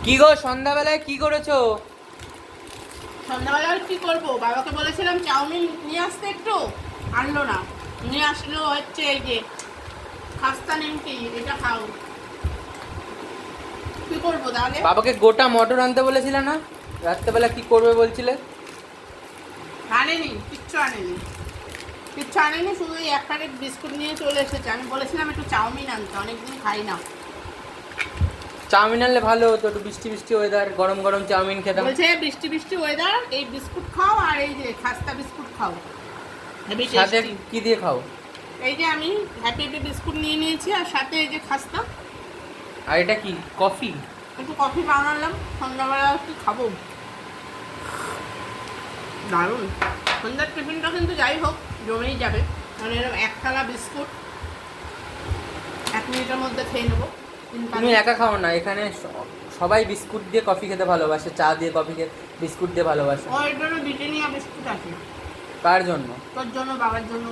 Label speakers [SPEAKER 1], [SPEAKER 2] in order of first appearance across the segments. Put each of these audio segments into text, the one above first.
[SPEAKER 1] কি গো সন্ধ্যাবেলায় কি করেছো?
[SPEAKER 2] সন্ধ্যাবেলায় কি করবো, বাবাকে বলেছিলাম চাউমিন নিয়ে আসতে, একটু আনলো না। নিয়ে আসলো হচ্ছে এই যে খাস্তা নিমকি, এটা খাও। কি করবো তাহলে?
[SPEAKER 1] বাবাকে গোটা মটর আনতে বলেছিলে না? রাত্রেবেলা কি করবে বলছিলে?
[SPEAKER 2] আনেনি, কিচ্ছু আনেনি, কিচ্ছু আনেনি, শুধু এই এক প্যাকেট বিস্কুট নিয়ে চলে এসেছে। আমি বলেছিলাম একটু চাউমিন আনতে, অনেকদিন খাই না।
[SPEAKER 1] চাউমিন আনলে ভালো হতো, একটু বৃষ্টি বৃষ্টি ওয়েদার, গরম গরম চাউমিন খেতাম।
[SPEAKER 2] বলছে বৃষ্টি বৃষ্টি ওয়েদার, এই বিস্কুট খাও আর এই যে খাস্তা বিস্কুট খাও, হেভি
[SPEAKER 1] সাথে
[SPEAKER 2] টেস্টি।
[SPEAKER 1] কি দিয়ে খাও?
[SPEAKER 2] এই যে আমি হ্যাপি হ্যাপি বিস্কুট নিয়ে নিয়েছি, আর সাথে এই যে খাস্তা।
[SPEAKER 1] আর এটা কি কফি?
[SPEAKER 2] একটু কফি বানালাম, সন্ধ্যাবেলা একটু খাবো। দারুণ। সন্ধ্যার টিফিনটা কিন্তু যাই হোক জমেই যাবে, মানে এরকম একতলা বিস্কুট 1 মিনিটের মধ্যে খেয়ে নেবো।
[SPEAKER 1] তুমি একা খাও না, এখানে সবাই বিস্কুট দিয়ে কফি খেতে ভালোবাসে, চা দিয়ে কফি খেতে, বিস্কুট দিয়ে ভালোবাসে।
[SPEAKER 2] ওর জন্য ব্রিটানিয়া বিস্কুট আছে।
[SPEAKER 1] কার জন্য?
[SPEAKER 2] তোর জন্য, বাবার জন্য।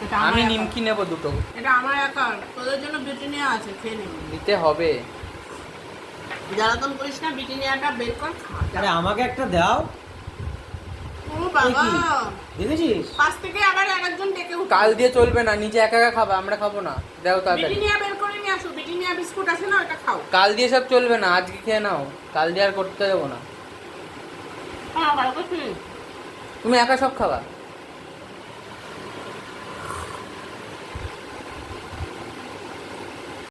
[SPEAKER 2] এটা
[SPEAKER 1] আমি
[SPEAKER 2] আমার
[SPEAKER 1] নিমকি নেব দুটো।
[SPEAKER 2] এটা আমার একার, তোদের জন্য ব্রিটানিয়া আছে, খেয়ে নেব।
[SPEAKER 1] নিতে হবে।
[SPEAKER 2] জ্বালাতন করিস না, ব্রিটানিয়াটা বের কর, খা।
[SPEAKER 3] আরে আমাকে একটা দাও।
[SPEAKER 2] ও বাবা,
[SPEAKER 3] দেখেছিস?
[SPEAKER 2] পাশ থেকে আবার আরেকজন ডেকে উঠলো।
[SPEAKER 1] কাল দিয়ে চলবে না, নিজে একা একা খাবা, আমরা খাবো না। দাও তাড়াতাড়ি।
[SPEAKER 2] ব্রিটানিয়া বের করে নিয়ে আসো, ব্রিটানিয়া বিস্কুট আছে না, ওটা খাও।
[SPEAKER 1] কাল দিয়ে সব চলবে না, আজকে খেয়ে নাও, কাল দিয়ে আর করতে দেবো না।
[SPEAKER 2] হ্যাঁ, ভালো করে খেয়ে।
[SPEAKER 1] তুমি একা সব খাবা?